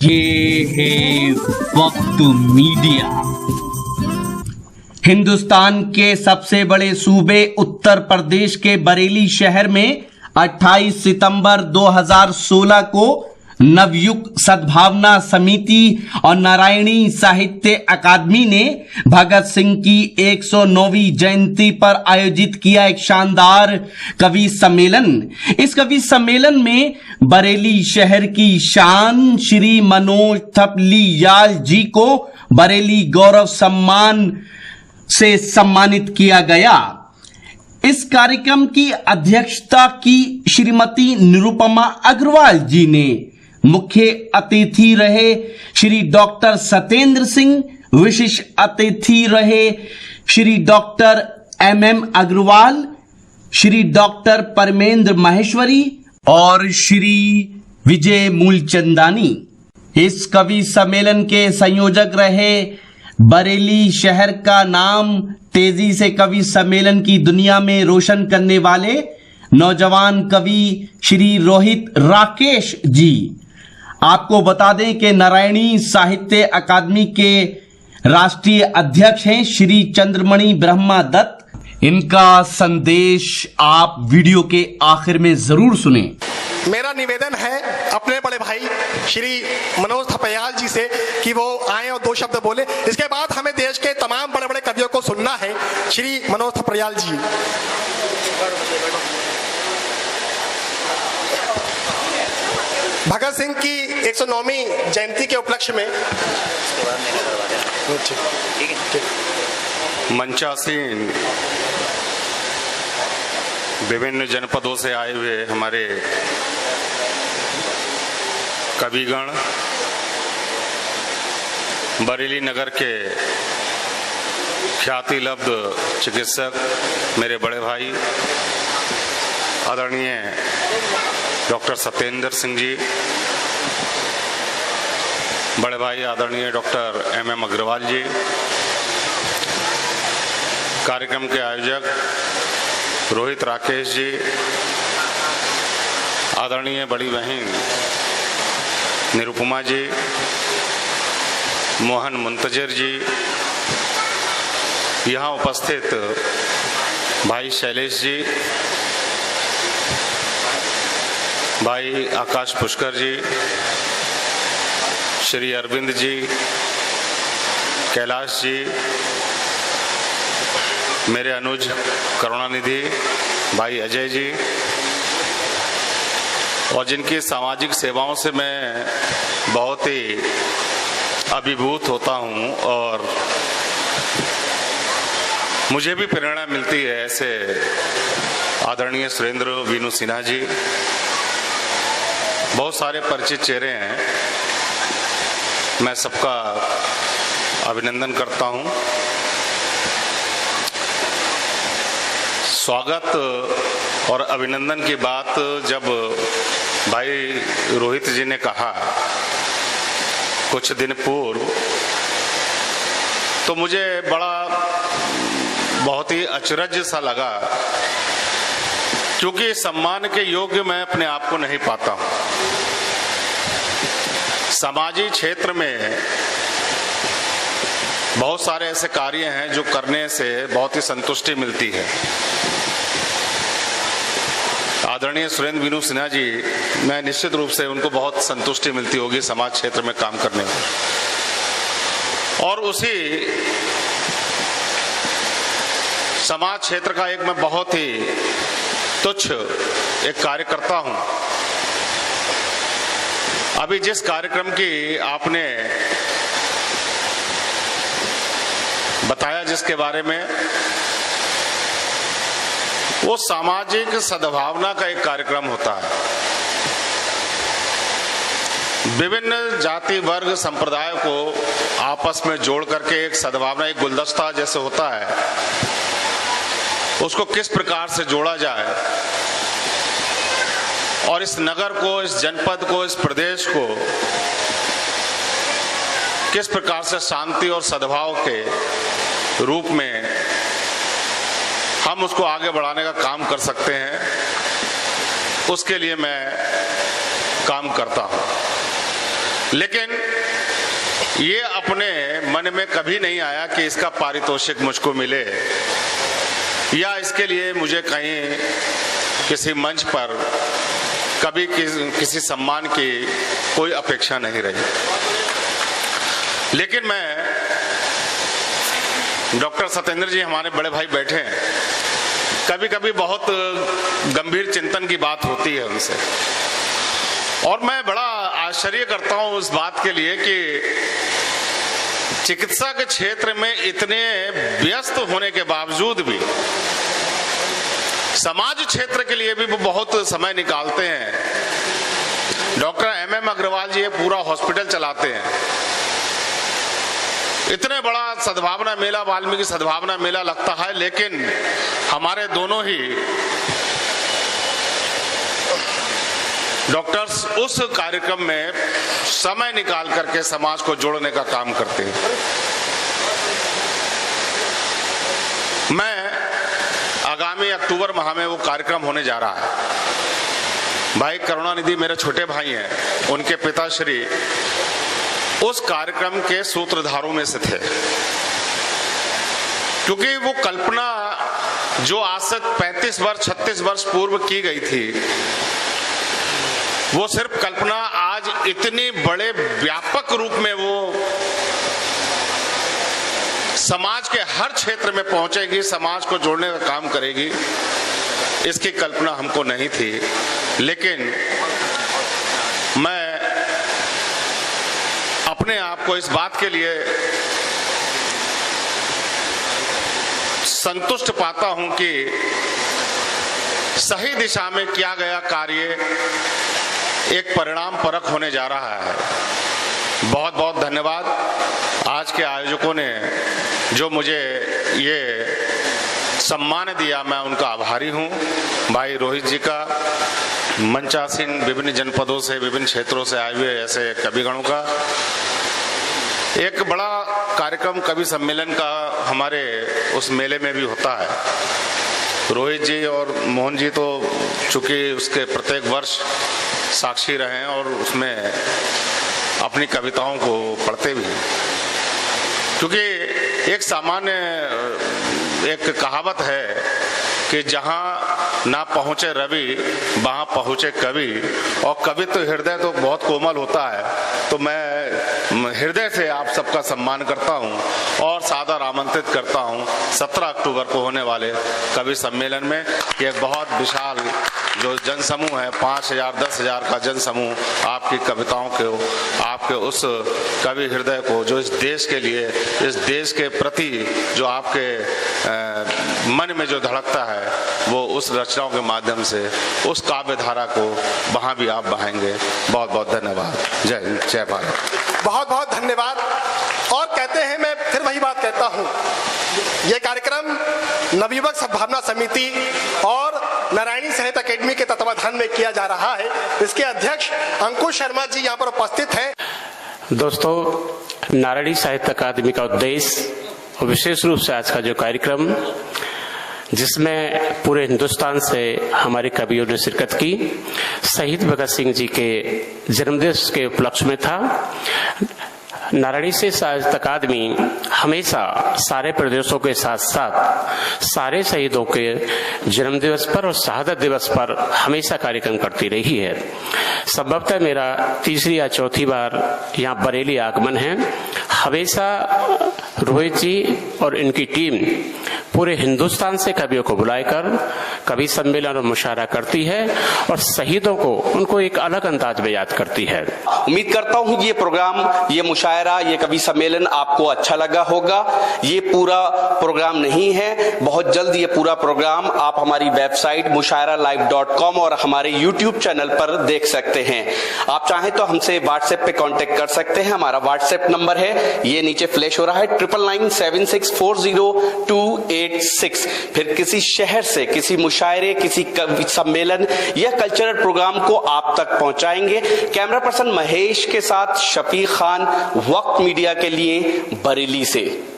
ये है वक्त मीडिया। हिंदुस्तान के सबसे बड़े सूबे उत्तर प्रदेश के बरेली शहर में 28 सितंबर 2016 को नवयुग सद्भावना समिति और नारायणी साहित्य अकादमी ने भगत सिंह की 109वीं जयंती पर आयोजित किया एक शानदार कवि सम्मेलन। इस कवि सम्मेलन में बरेली शहर की शान श्री मनोज थपलियाल जी को बरेली गौरव सम्मान से सम्मानित किया गया। इस कार्यक्रम की अध्यक्षता की श्रीमती निरुपमा अग्रवाल जी ने। मुख्य अतिथि रहे श्री डॉक्टर सत्येंद्र सिंह, विशिष्ट अतिथि रहे Shri doctor MM Agarwal, Shri doctor Parmendra Maheshwari और श्री विजय मूलचंदानी। इस कवि सम्मेलन के संयोजक रहे बरेली शहर का नाम तेजी से कवि सम्मेलन की दुनिया में रोशन करने वाले नौजवान कवि श्री रोहित राकेश जी। आपको बता दें कि नारायणी साहित्य अकादमी के राष्ट्रीय अध्यक्ष हैं श्री चंद्रमणि ब्रह्मा दत्त। इनका संदेश आप वीडियो के आखिर में जरूर सुने। मेरा निवेदन है अपने बड़े भाई श्री मनोज थपलियाल जी से कि वो आए और 2 शब्द बोले। इसके बाद हमें देश के तमाम बड़े बड़े कवियों को सुनना है। श्री मनोज थपलियाल जी। भगत सिंह की 109वीं जयंती के उपलक्ष्य में मंचासीन विभिन्न जनपदों से आए हुए हमारे कविगण, बरेली नगर के ख्याति लब्ध चिकित्सक मेरे बड़े भाई आदरणीय डॉक्टर सत्येंद्र सिंह जी, बड़े भाई आदरणीय डॉक्टर MM अग्रवाल जी, कार्यक्रम के आयोजक रोहित राकेश जी, आदरणीय बड़ी बहन निरुपमा जी, मोहन मुंतजर जी, यहाँ उपस्थित भाई शैलेश जी, भाई आकाश पुष्कर जी, श्री अरविंद जी, कैलाश जी, मेरे अनुज करुणानिधि भाई अजय जी, और जिनकी सामाजिक सेवाओं से मैं बहुत ही अभिभूत होता हूं और मुझे भी प्रेरणा मिलती है, ऐसे आदरणीय सुरेंद्र वीनू सिन्हा जी। बहुत सारे परिचित चेहरे हैं, मैं सबका अभिनंदन करता हूं। स्वागत और अभिनंदन की बात जब भाई रोहित जी ने कहा कुछ दिन पूर्व, तो मुझे बहुत ही अचरज सा लगा, क्योंकि सम्मान के योग्य मैं अपने आप को नहीं पाता हूं। सामाजिक क्षेत्र में बहुत सारे ऐसे कार्य हैं जो करने से बहुत ही संतुष्टि मिलती है। आदरणीय सुरेंद्र वीनू सिन्हा जी, मैं निश्चित रूप से उनको बहुत संतुष्टि मिलती होगी समाज क्षेत्र में काम करने में, और उसी समाज क्षेत्र का एक मैं बहुत ही तुच्छ एक कार्यकर्ता हूं। अभी जिस कार्यक्रम की आपने बताया, जिसके बारे में, वो सामाजिक सद्भावना का एक कार्यक्रम होता है। विभिन्न जाति वर्ग संप्रदाय को आपस में जोड़ करके एक सद्भावना, एक गुलदस्ता जैसे होता है, उसको किस प्रकार से जोड़ा जाए और इस नगर को, इस जनपद को, इस प्रदेश को किस प्रकार से शांति और सद्भाव के रूप में हम उसको आगे बढ़ाने का काम कर सकते हैं, उसके लिए मैं काम करता हूं। लेकिन ये अपने मन में कभी नहीं आया कि इसका पारितोषिक मुझको मिले या इसके लिए मुझे कहीं किसी मंच पर कभी किसी सम्मान की कोई अपेक्षा नहीं रही। लेकिन मैं, डॉक्टर सत्येंद्र जी हमारे बड़े भाई बैठे हैं, कभी कभी बहुत गंभीर चिंतन की बात होती है उनसे, और मैं बड़ा आश्चर्य करता हूं उस बात के लिए कि चिकित्सा के क्षेत्र में इतने व्यस्त होने के बावजूद भी समाज क्षेत्र के लिए भी वो बहुत समय निकालते हैं। डॉक्टर MM अग्रवाल जी ये पूरा हॉस्पिटल चलाते हैं। इतने बड़ा सद्भावना मेला, वाल्मीकि सद्भावना मेला लगता है, लेकिन हमारे दोनों ही डॉक्टर्स उस कार्यक्रम में समय निकाल करके समाज को जोड़ने का काम करते हैं। मैं आगामी अक्टूबर माह में वो कार्यक्रम होने जा रहा है। भाई करुणानिधि मेरे छोटे भाई हैं, उनके पिताश्री उस कार्यक्रम के सूत्रधारों में से थे, क्योंकि वो कल्पना जो आज से 35 वर्ष 36 वर्ष पूर्व की गई थी, वो सिर्फ कल्पना आज इतनी बड़े व्यापक रूप में वो समाज के हर क्षेत्र में पहुंचेगी, समाज को जोड़ने का काम करेगी, इसकी कल्पना हमको नहीं थी। लेकिन मैं अपने आप को इस बात के लिए संतुष्ट पाता हूं कि सही दिशा में किया गया कार्य एक परिणाम परक होने जा रहा है। बहुत बहुत धन्यवाद आज के आयोजकों ने जो मुझे ये सम्मान दिया, मैं उनका आभारी हूं। भाई रोहित जी का, मंचासीन विभिन्न जनपदों से, विभिन्न क्षेत्रों से आए हुए ऐसे कविगणों का, एक बड़ा कार्यक्रम कवि सम्मेलन का हमारे उस मेले में भी होता है। रोहित जी और मोहन जी तो चूंकि उसके प्रत्येक वर्ष साक्षी रहे हैं और उसमें अपनी कविताओं को पढ़ते भी हैं, क्योंकि एक सामान्य एक कहावत है कि जहां ना पहुंचे रवि वहां पहुंचे कवि, और कवि तो हृदय तो बहुत कोमल होता है। तो मैं हृदय से आप सबका सम्मान करता हूं और सादर आमंत्रित करता हूं 17 अक्टूबर को होने वाले कवि सम्मेलन में। ये बहुत विशाल जो जनसमूह है, 5000 10,000 का जनसमूह आपकी कविताओं को, आपके उस कवि हृदय को जो इस देश के लिए, इस देश के प्रति जो आपके मन में जो धड़कता है, वो उस रचनाओं के माध्यम से उस काव्य धारा को वहां भी आप बहाएंगे। बहुत बहुत धन्यवाद। जय हिंद, जय भारत। बहुत बहुत धन्यवाद। और कहते हैं, मैं फिर वही बात कहता हूं, यह कार्यक्रम नवयुवक सद्भावना समिति और नारायणी साहित्य अकेडमी के तत्वाधान में किया जा रहा है। इसके अध्यक्ष अंकुश शर्मा जी यहाँ पर उपस्थित हैं। दोस्तों, नारायणी साहित्य अकादमी का उद्देश्य और विशेष रूप से आज का जो कार्यक्रम जिसमें पूरे हिंदुस्तान से हमारे कवियों ने शिरकत की, शहीद भगत सिंह जी के जन्मदिवस के उपलक्ष्य में था। नारायणी से साहित्य अकादमी हमेशा सारे प्रदेशों के साथ साथ सारे शहीदों के जन्मदिवस पर और शहादत दिवस पर हमेशा कार्यक्रम करती रही है। संभवतः मेरा तीसरी या चौथी बार यहाँ बरेली आगमन है। हमेशा रोहित जी और इनकी टीम पूरे हिंदुस्तान से कवियों को बुलाकर कवि सम्मेलन और मुशायरा करती है और शहीदों को उनको एक अलग अंदाज में याद करती है। उम्मीद करता हूं ये प्रोग्राम, ये मुशायरा, ये कवि सम्मेलन आपको अच्छा लगा होगा। ये पूरा प्रोग्राम नहीं है, बहुत जल्द ये पूरा प्रोग्राम आप हमारी वेबसाइट mushairalive.com और हमारे YouTube चैनल पर देख सकते हैं। आप चाहें तो हमसे व्हाट्सएप पे कांटेक्ट कर सकते हैं। हमारा व्हाट्सएप नंबर है, ये नीचे फ्लैश हो रहा है, 9997640286। फिर किसी शहर से किसी मुशायरे, किसी कवि सम्मेलन या कल्चरल प्रोग्राम को आप तक पहुंचाएंगे। कैमरा पर्सन महेश के साथ शफीक खान, वक्त मीडिया के लिए, बरेली से।